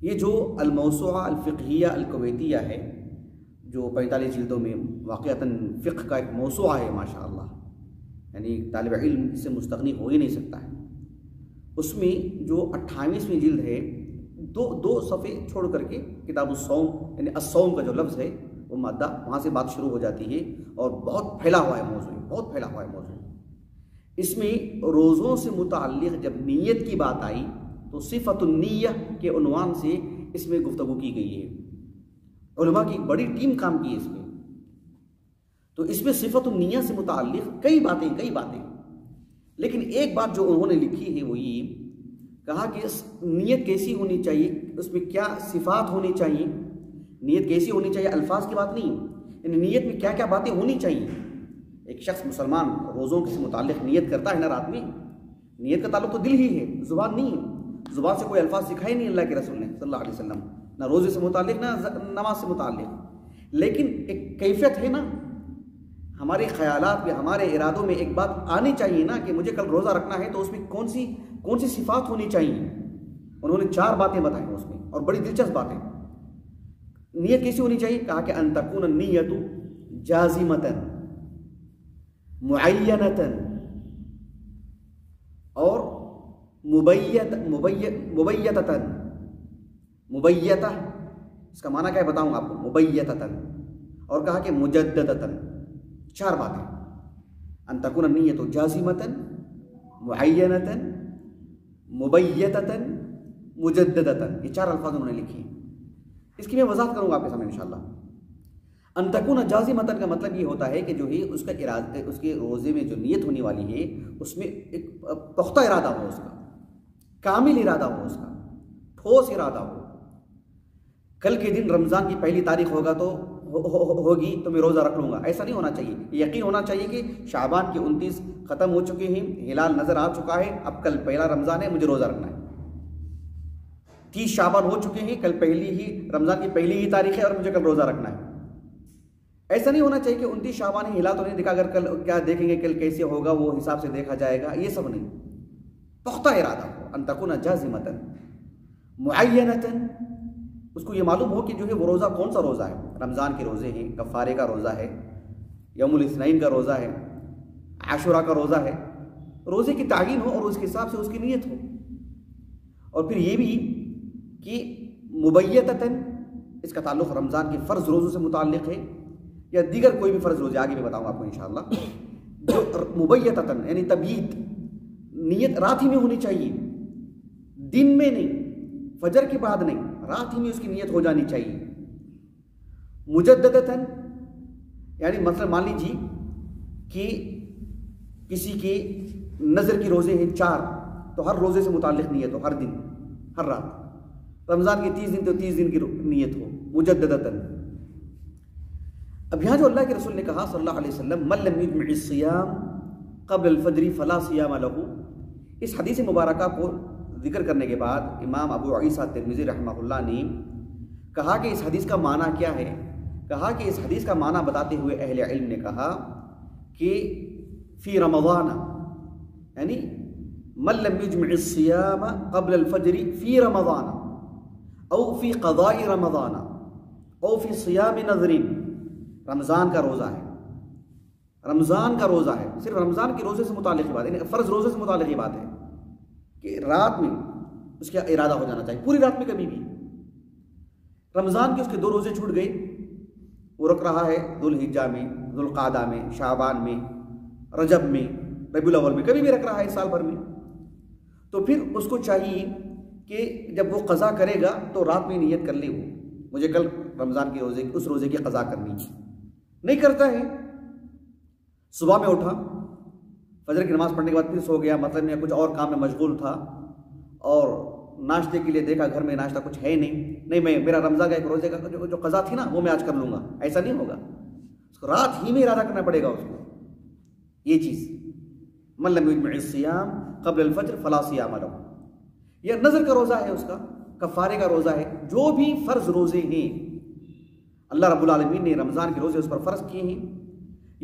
یہ جو الموسوعہ الفقہیہ الکویتیہ ہے جو 45 جلدوں میں واقعتاً فقہ کا ایک موسوعہ ہے ماشاءاللہ، یعنی طالب علم اس سے مستغنی ہو ہی نہیں سکتا ہے، اس میں جو 28ویں جلد ہے دو صفحے چھوڑ کر کے کتاب الصوم یعنی الصوم کا جو لفظ ہے وہ مادہ وہاں سے بات شروع ہو جاتی ہے، اور بہت پھیلا ہوا ہے موضوع، بہت پھیلا ہوا ہے موضوع۔ اس میں روزوں سے متعلق جب نیت کی بات آئی تو صفت النیہ کے عنوان سے اس میں گفتگو کی گئی ہے، علماء کی بڑی ٹیم کام کی ہے اس میں۔ تو اس میں صفت النیہ سے متعلق کئی باتیں، لیکن ایک بات جو انہوں نے لکھی ہے وہ یہ کہا کہ نیت کیسی ہونی چاہیے، اس میں کیا صفات ہونی چاہیے، نیت کیسی ہونی چاہیے، الفاظ کی بات نہیں، یعنی نیت میں کیا کیا باتیں ہونی چاہیے۔ ایک شخص مسلمان روزوں سے متعلق نیت کرتا ہے نا رات میں، نیت کا تعلق تو دل ہی ہے، زبان نہیں ہے، زبان سے کوئی الفاظ سکھائے نہیں اللہ کے رسول نے صلی اللہ علیہ وسلم، نہ روزے سے متعلق نہ نماز سے متعلق، لیکن ایک کیفیت ہے نا، ہمارے خیالات میں ہمارے ارادوں میں ایک بات آنی چاہیے نا کہ مجھے کل روزہ رکھنا ہے تو اس میں کون سی صفات ہونی چاہیے۔ انہوں نے 4 باتیں بتائیں اس میں، اور بڑی دلچسپ باتیں۔ نیت کیسی ہونی چاہیے، کہا کہ ان تکون النیت جازمۃ معینۃ اور مبیتہ، اس کا معنی کیا ہے بتاؤں آپ کو، مبیتۃ، اور کہا کہ مجددۃ۔ 4 باتیں، ان تکون النیت جازمۃ معینۃ مبیتۃ مجددۃ، یہ 4 الفاظ انہوں نے لکھی ہیں۔ اس کی میں وضاحت کروں گا آپ کے سامنے انشاءاللہ۔ ان تکون جازمۃ کا مطلب یہ ہوتا ہے کہ جو ہے اس کا ارادہ، اس کے روزے میں جو نیت ہونے والی ہے اس میں ایک پختہ ارادہ ہو، اس کا کامل ارادہ ہو، اس کا ٹھوس ارادہ ہو۔ کل کے دن رمضان کی پہلی تاریخ ہوگا تو ہوگی تو میں روزہ رکھ لوں گا، ایسا نہیں ہونا چاہیے۔ یقین ہونا چاہیے کہ شعبان کے 29 ختم ہو چکے ہیں، ہلال نظر آ چکا ہے، اب کل پہلا رمضان ہے، مجھے روزہ رکھنا ہے۔ 30 شعبان ہو چکے ہیں، کل رمضان کی پہلی ہی تاریخ ہے اور مجھے کل روزہ رکھنا ہے۔ ایسا نہیں ہونا چاہیے کہ 29 شعبان ہے، ہلال تو نہیں دکھا، اگر کل کیا دیکھیں گے، کل کیسے ہوگا وہ حساب سے دیکھا جائے گا، یہ سب نہیں، پختہ ارادہ ہو۔ ان تکون جازمۃ معینۃ، اس کو یہ معلوم ہو کہ جو ہے وہ روزہ کون سا روزہ ہے، رمضان کے روزے ہیں، کفارے کا روزہ ہے، یوم الاثنین کا روزہ ہے، عاشوراء کا روزہ ہے، روزے کی تعیین ہو اور اس کے حساب سے اس کی نیت ہو۔ اور پھر یہ بھی کہ مبیتۃ، اس کا تعلق رمضان کے فرض روزوں سے متعلق ہے یا دیگر کوئی بھی فرض روزے، آگے بھی بتاؤں آپ کو انشاءاللہ۔ جو مبیتۃ یعنی تبییت، نیت رات ہی میں ہونی چاہیے، دن میں نہیں، فجر کے بعد نہیں، رات ہی میں اس کی نیت ہو جانی چاہیے۔ مجددۃ یعنی مثلا مان لیجیے کہ کسی کے نظر کے روزے ہیں 4 تو ہر روزے سے متعلق نیت ہو، ہر دن، ہر رات۔ رمضان کے 30 دن تو 30 دن کی نیت ہو، مجددۃ۔ اب یہاں جو اللہ کے رسول نے کہا صلی اللہ علیہ وسلم من لم یجمع الصیام قبل الفجر فلا صیام لہ، اس حدیث مبارکہ کو ذکر کرنے کے بعد امام ابو عیسیٰ ترمذی رحمہ اللہ نے کہا کہ اس حدیث کا معنی کیا ہے، کہا کہ اس حدیث کا معنی بتاتے ہوئے اہل علم نے کہا کہ فی رمضان یعنی من لم یجمع الصیام قبل الفجر فی رمضان او فی قضاء رمضان او فی صیام نذر، رمضان کا روزہ ہے، رمضان کا روزہ ہے، صرف رمضان کے روزے سے متعلق ہی بات ہے، فرض روزے سے متعلق ہی بات ہے کہ رات میں اس کا ارادہ ہو جانا چاہیے، پوری رات میں کبھی بھی۔ رمضان کے اس کے 2 روزے چھوٹ گئے، وہ رکھ رہا ہے ذوالحجہ میں، ذوالقعدہ میں، شعبان میں، رجب میں، ربیع الاول میں، کبھی بھی رکھ رہا ہے سال بھر میں، تو پھر اس کو چاہیے کہ جب وہ قضا کرے گا تو رات میں نیت کر لے، وہ مجھے کل رمضان کے روزے اس روزے کی قضا کرنی ہے، نہیں کرتا ہے، صبح میں اٹھا، فجر کی نماز پڑھنے کے بعد پھر سو گیا، مطلب میں کچھ اور کام میں مشغول تھا، اور ناشتے کے لیے دیکھا گھر میں ناشتہ کچھ ہے نہیں میں میرا رمضان کا ایک روزے کا جو قضا تھی نا وہ میں آج کر لوں گا، ایسا نہیں ہوگا، اس کو رات ہی میں ارادہ کرنا پڑے گا اس کو، یہ چیز من لم یجمع الصیام قبل الفجر فلا صیام لہ۔ یہ نظر کا روزہ ہے، اس کا کفارے کا روزہ ہے، جو بھی فرض روزے ہیں اللہ رب العالمین نے رمضان کے روزے اس پر فرض کیے ہیں،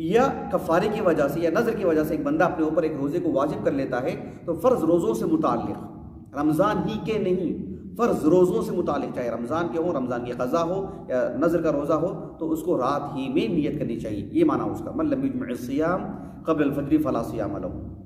یا کفارے کی وجہ سے یا نظر کی وجہ سے ایک بندہ اپنے اوپر ایک روزے کو واجب کر لیتا ہے، تو فرض روزوں سے متعلق رمضان ہی کے نہیں فرض روزوں سے متعلق، چاہے رمضان کے ہوں، رمضان کی قضا ہو یا نذر کا روزہ ہو، تو اس کو رات ہی میں نیت کرنی چاہیے، یہ معنی اس کا من لم یجمع الصیام قبل الفجر فلا صیام لہ۔